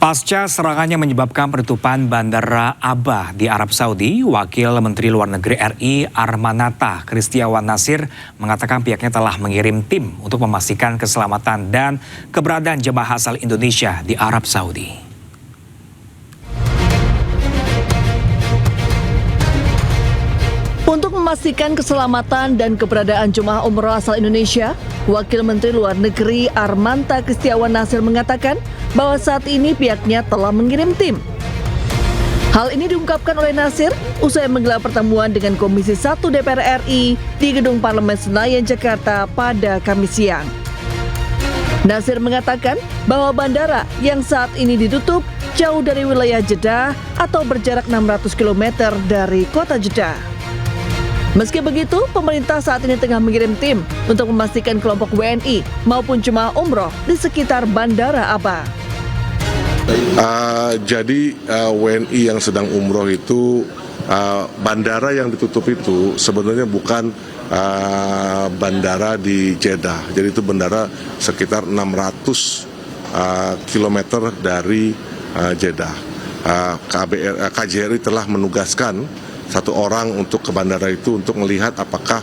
Pasca serangannya menyebabkan penutupan Bandara Aba di Arab Saudi, Wakil Menteri Luar Negeri RI Armanata Kristiawan Nasir mengatakan pihaknya telah mengirim tim untuk memastikan keselamatan dan keberadaan jemaah asal Indonesia di Arab Saudi. Untuk memastikan keselamatan dan keberadaan jemaah umroh asal Indonesia, Wakil Menteri Luar Negeri Armanata Kristiawan Nasir mengatakan bahwa saat ini pihaknya telah mengirim tim. Hal ini diungkapkan oleh Nasir usai menggelar pertemuan dengan Komisi 1 DPR RI di Gedung Parlemen Senayan, Jakarta pada Kamis siang. Nasir mengatakan bahwa bandara yang saat ini ditutup jauh dari wilayah Jeddah atau berjarak 600 km dari kota Jeddah. Meski begitu, pemerintah saat ini tengah mengirim tim untuk memastikan kelompok WNI maupun jemaah umroh di sekitar Bandara Aba. Jadi WNI yang sedang umroh itu, bandara yang ditutup itu sebenarnya bukan bandara di Jeddah. Jadi itu bandara sekitar 600 km dari Jeddah. KJRI telah menugaskan satu orang untuk ke bandara itu untuk melihat apakah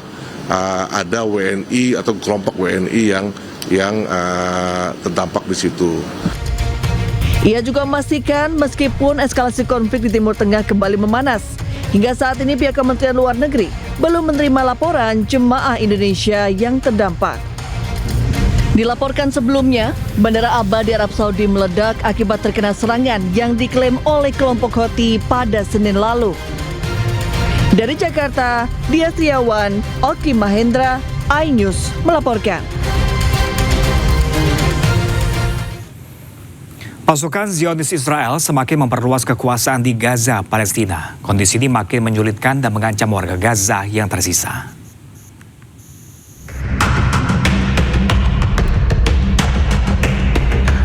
ada WNI atau kelompok WNI yang terdampak di situ. Ia juga memastikan meskipun eskalasi konflik di Timur Tengah kembali memanas, hingga saat ini pihak Kementerian Luar Negeri belum menerima laporan jemaah Indonesia yang terdampak. Dilaporkan sebelumnya, Bandara Aba di Arab Saudi meledak akibat terkena serangan yang diklaim oleh kelompok Houthi pada Senin lalu. Dari Jakarta, Dia Setiawan, Oki Mahendra, iNews melaporkan. Pasukan Zionis Israel semakin memperluas kekuasaan di Gaza, Palestina. Kondisi ini makin menyulitkan dan mengancam warga Gaza yang tersisa.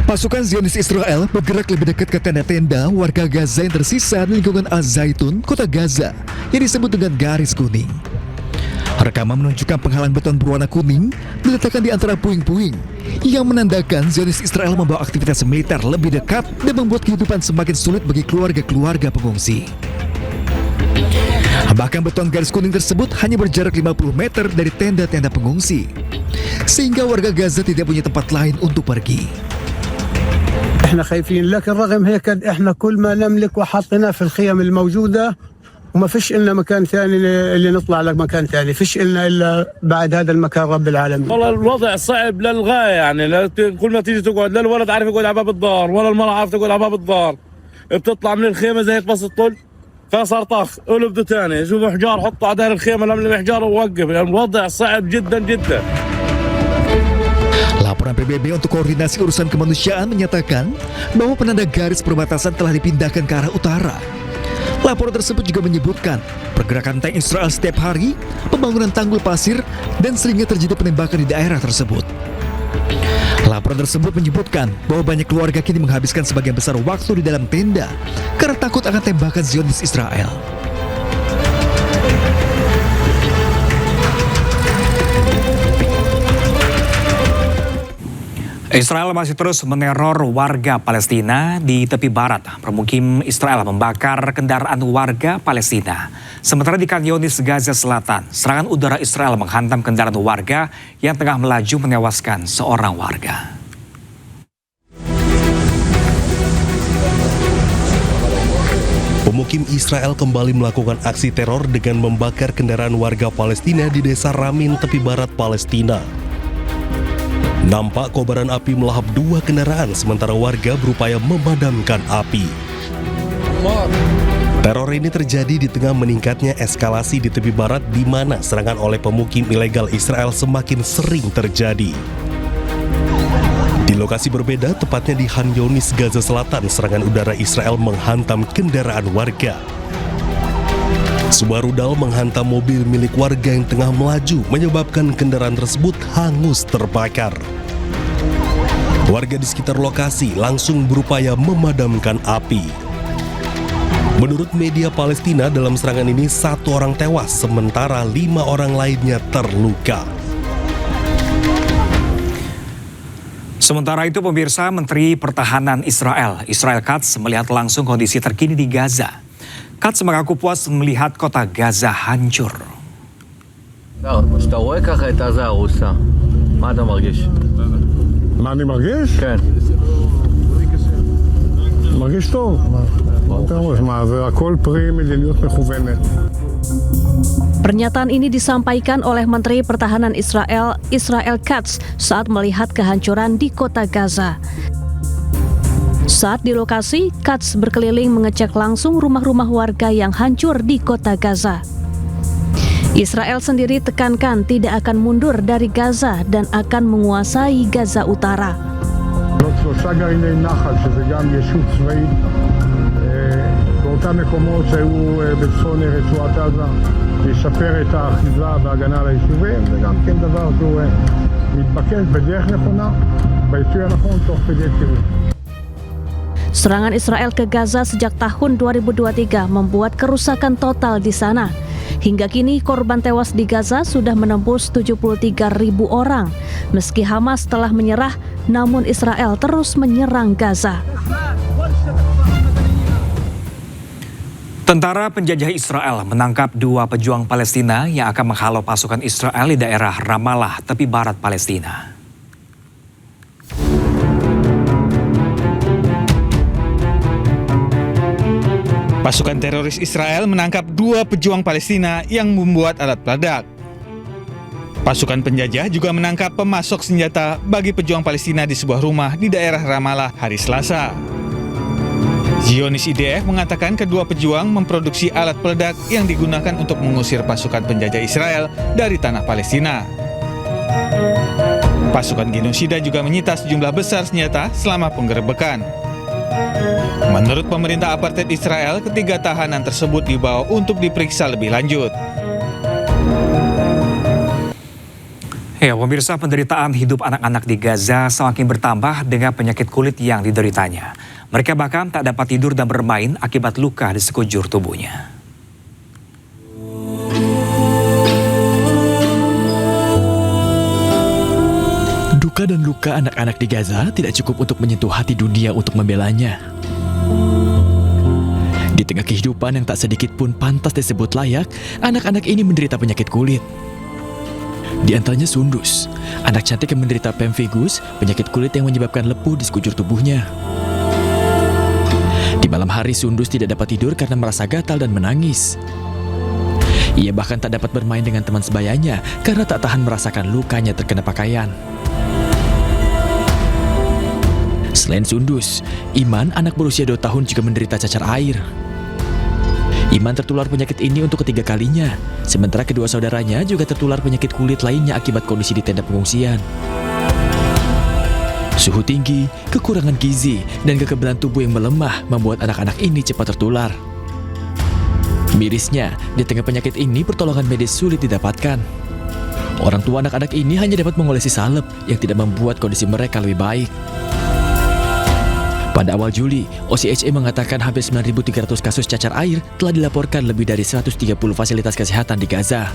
Pasukan Zionis Israel bergerak lebih dekat ke tenda-tenda warga Gaza yang tersisa di lingkungan Al-Zaitun, kota Gaza, yang disebut dengan garis kuning. Rekaman menunjukkan penghalang beton berwarna kuning diletakkan di antara puing-puing yang menandakan Zionis Israel membawa aktivitas militer lebih dekat dan membuat kehidupan semakin sulit bagi keluarga-keluarga pengungsi. Bahkan beton garis kuning tersebut hanya berjarak 50 meter dari tenda-tenda pengungsi, sehingga warga Gaza tidak punya tempat lain untuk pergi. احنا خايفين لكن رغم هيك احنا كل ما نملك وحطيناه في الخيم الموجوده وما فيش إلنا مكان ثاني اللي نطلع لك مكان ثاني فيش إلنا الا بعد هذا المكان رب العالمين. والله الوضع صعب للغايه يعني كل ما تيجي تقعد لا الولد عارف يقعد على باب الدار ولا المرأة عارف تقعد على باب الدار. بتطلع من الخيمه زي هيك بس تطل فصار طخ قلب ثاني شوف حجار حطوا على دار الخيمه لملم حجار ووقف يعني الوضع صعب جدا جدا. Laporan PBB untuk koordinasi urusan kemanusiaan menyatakan bahwa penanda garis perbatasan telah dipindahkan ke arah utara. Laporan tersebut juga menyebutkan pergerakan tank Israel setiap hari, pembangunan tanggul pasir, dan seringnya terjadi penembakan di daerah tersebut. Laporan tersebut menyebutkan bahwa banyak keluarga kini menghabiskan sebagian besar waktu di dalam tenda karena takut akan tembakan Zionis Israel. Israel masih terus meneror warga Palestina di tepi barat. Permukim Israel membakar kendaraan warga Palestina. Sementara di Khan Younis, Gaza Selatan, serangan udara Israel menghantam kendaraan warga yang tengah melaju menewaskan seorang warga. Pemukim Israel kembali melakukan aksi teror dengan membakar kendaraan warga Palestina di desa Ramin, tepi barat Palestina. Nampak kobaran api melahap dua kendaraan sementara warga berupaya memadamkan api. Teror ini terjadi di tengah meningkatnya eskalasi di tepi barat di mana serangan oleh pemukim ilegal Israel semakin sering terjadi. Di lokasi berbeda, tepatnya di Khan Younis, Gaza Selatan, serangan udara Israel menghantam kendaraan warga. Sebuah rudal menghantam mobil milik warga yang tengah melaju, menyebabkan kendaraan tersebut hangus terbakar. Warga di sekitar lokasi langsung berupaya memadamkan api. Menurut media Palestina, dalam serangan ini 1 orang tewas, sementara 5 orang lainnya terluka. Sementara itu pemirsa, Menteri Pertahanan Israel Katz melihat langsung kondisi terkini di Gaza. Katz mengaku puas melihat kota Gaza hancur. כשאתה רואה ככה את עזה הרוסה, מה אתה מרגיש? מה אני מרגיש? כן. מרגיש טוב. זה הכל פרי מדיניות מכוונת. Pernyataan ini disampaikan oleh Menteri Pertahanan Israel Katz saat melihat kehancuran di kota Gaza. Saat di lokasi, Katz berkeliling mengecek langsung rumah-rumah warga yang hancur di kota Gaza. Israel sendiri tekankan tidak akan mundur dari Gaza dan akan menguasai Gaza Utara. שלושה גרעיני נחל, שזה גם ישות צבאית, באותם מקומות שהיו בצפון רצועת עזה, לשפר את האחיזה וההגנה על היישובים, זה גם כן דבר שהוא מתבקש בדרך נכונה, בעיתוי הנכון, תוך כדי טירוף. Serangan Israel ke Gaza sejak tahun 2023 membuat kerusakan total di sana. Hingga kini korban tewas di Gaza sudah menembus 73.000 orang. Meski Hamas telah menyerah, namun Israel terus menyerang Gaza. Tentara penjajah Israel menangkap 2 pejuang Palestina yang akan menghalau pasukan Israel di daerah Ramallah, tepi barat Palestina. Pasukan teroris Israel menangkap 2 pejuang Palestina yang membuat alat peledak. Pasukan penjajah juga menangkap pemasok senjata bagi pejuang Palestina di sebuah rumah di daerah Ramallah hari Selasa. Zionis IDF mengatakan kedua pejuang memproduksi alat peledak yang digunakan untuk mengusir pasukan penjajah Israel dari tanah Palestina. Pasukan genosida juga menyita sejumlah besar senjata selama penggerebekan. Menurut pemerintah apartheid Israel, ketiga tahanan tersebut dibawa untuk diperiksa lebih lanjut. Ya, pemirsa, penderitaan hidup anak-anak di Gaza semakin bertambah dengan penyakit kulit yang dideritanya. Mereka bahkan tak dapat tidur dan bermain akibat luka di sekujur tubuhnya. Duka dan luka anak-anak di Gaza tidak cukup untuk menyentuh hati dunia untuk membelanya. Di tengah kehidupan yang tak sedikit pun pantas disebut layak, anak-anak ini menderita penyakit kulit. Di antaranya Sundus, anak cantik yang menderita pemphigus, penyakit kulit yang menyebabkan lepuh di sekujur tubuhnya. Di malam hari, Sundus tidak dapat tidur karena merasa gatal dan menangis. Ia bahkan tak dapat bermain dengan teman sebayanya karena tak tahan merasakan lukanya terkena pakaian. Selain Sundus, Iman, anak berusia 2 tahun juga menderita cacar air. Iman tertular penyakit ini untuk ketiga kalinya, sementara kedua saudaranya juga tertular penyakit kulit lainnya akibat kondisi di tenda pengungsian. Suhu tinggi, kekurangan gizi, dan kekebalan tubuh yang melemah membuat anak-anak ini cepat tertular. Mirisnya, di tengah penyakit ini pertolongan medis sulit didapatkan. Orang tua anak-anak ini hanya dapat mengolesi salep yang tidak membuat kondisi mereka lebih baik. Pada awal Juli, OCHA mengatakan hampir 9.300 kasus cacar air telah dilaporkan lebih dari 130 fasilitas kesehatan di Gaza.